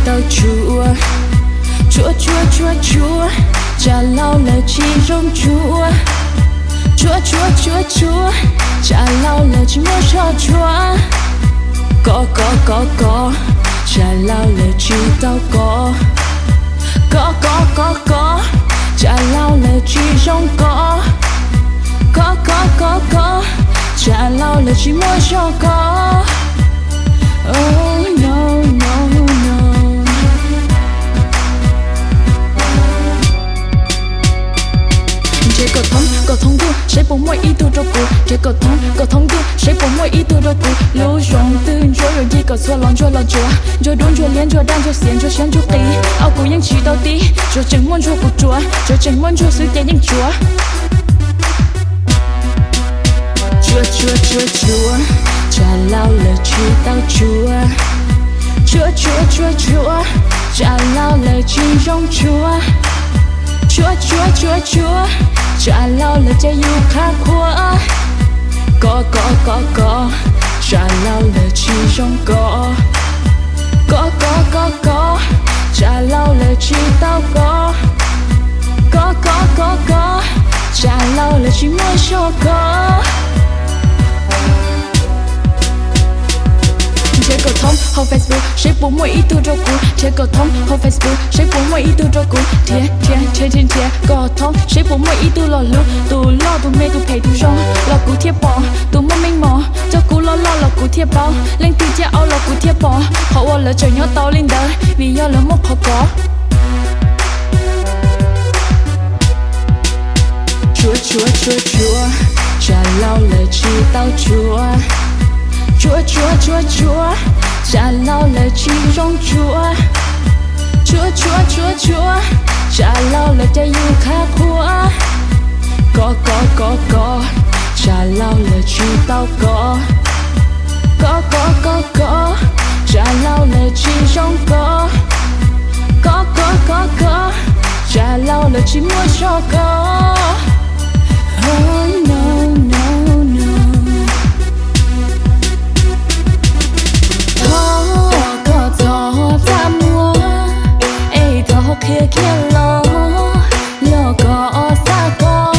tao chúa chúa chúa chúa chúa trả lao lời chỉ rong chúa chúa chúa chúa chúa trả lao lời chỉ muốn cho chúa có trả lao lời chỉ tao có trả lao lời chỉ rong có trả lao lời chỉ muốn cho có. Oh no no no. Chế có thông tu sẽ bỏ mọi ý tu trong cuộc. Chế có thông tu sẽ bỏ mọi ý tu trong cuộc. Lưu rong tư rồi rồi gì có xóa lòng cho lo chúa. Rồi đốn rồi liên rồi đan rồi xiên rồi sáng rồi tí. Ao cụ những chỉ tao tí. Rồi chẳng muốn cho cuộc chúa. Rồi chẳng muốn cho sự tiền những chúa. Chúa trả lao lời chỉ tao chúa chúa trả lao lời chỉ rong chúa chúa trả lao lời cho yêu khá quá có trả lao lời chỉ rong có trả lao lời chỉ tao có trả lao lời chỉ muốn cho có. Chế có thông học Facebook sẽ bỏ mọi ý tu trong cuộc. Chế có thông học Facebook sẽ bỏ mọi ý tu trong cuộc. Thiên có thông sẽ bỏ mọi ý tu lo lu tu lo tu mê tu pay tu rong lo cụ thiệp bỏ tu mong minh mò cho cụ lo cụ thiệp bao lên tu chia ao lo cụ thiệp bỏ họ ôm lỡ trời nhớ tao lên đời vì do lỡ mốc họ có. Chúa trả lao lời chỉ tao chúa trả lao lời chỉ rong chúa trả lao lời cho yêu khá quá có trả lao lời chỉ tao có trả lao lời chỉ rong có trả lao lời chỉ muốn cho có. Oh no no no. Kia lo có xa có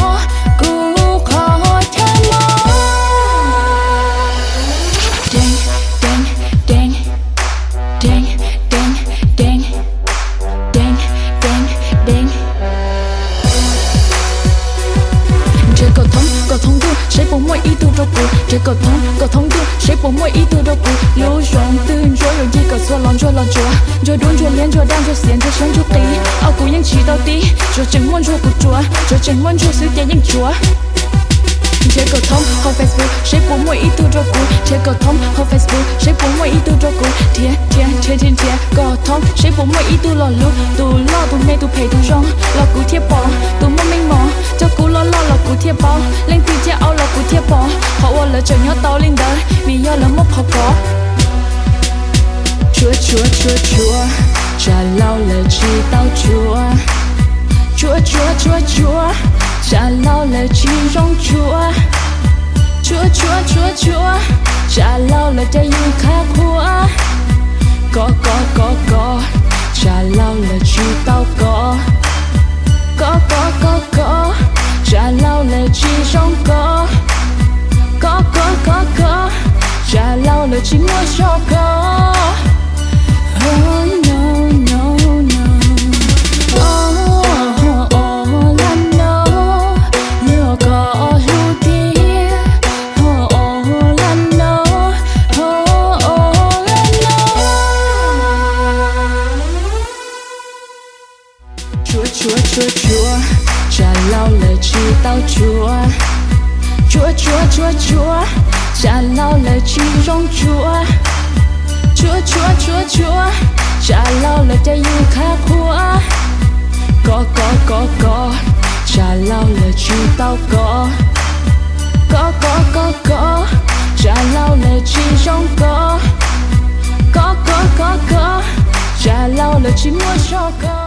cũng khó theo lo. Dang Chế có thông tu sẽ bỏ mọi ý tu trong cuộc. Chế có thông tu sẽ bỏ mọi ý tu trong cuộc. Lưu rong tư rồi rồi gì có xóa lòng cho lo chúa. Rồi đốn rồi liên rồi đan rồi xiên rồi sáng rồi tí. Ao cụ những chỉ tao tí. Rồi chẳng muốn cho cuộc chúa. Rồi chẳng muốn cho sự tiền những chúa. Chế có thông học Facebook sẽ bỏ mọi ý tu trong cuộc. Chế có thông học Facebook sẽ bỏ mọi ý tu trong cuộc. Thiên có thông sẽ bỏ mọi ý tu lo lu tu lo tu mê tu pay tu rong lo cụ thiệp bỏ tu mong minh mò cho cụ lo cụ thiệp bao lên tu chia ao lo cụ thiệp bỏ họ ôm lỡ trời nhớ tao lên đời vì do lỡ mốc họ có. Chúa trả lao lời chỉ tao chúa trả lao lời chỉ rong chúa trả lao lời cho yêu khá quá có trả lao lời chỉ tao có trả lao lời chỉ rong có trả lao lời chỉ muốn cho có. Oh no no no. Chúa trả lao lời chỉ tao chúa trả lao lời chỉ rong chúa trả lao lời cho yêu khá quá có trả lao lời chỉ tao có trả lao lời chỉ rong có trả lao lời chỉ muốn cho có.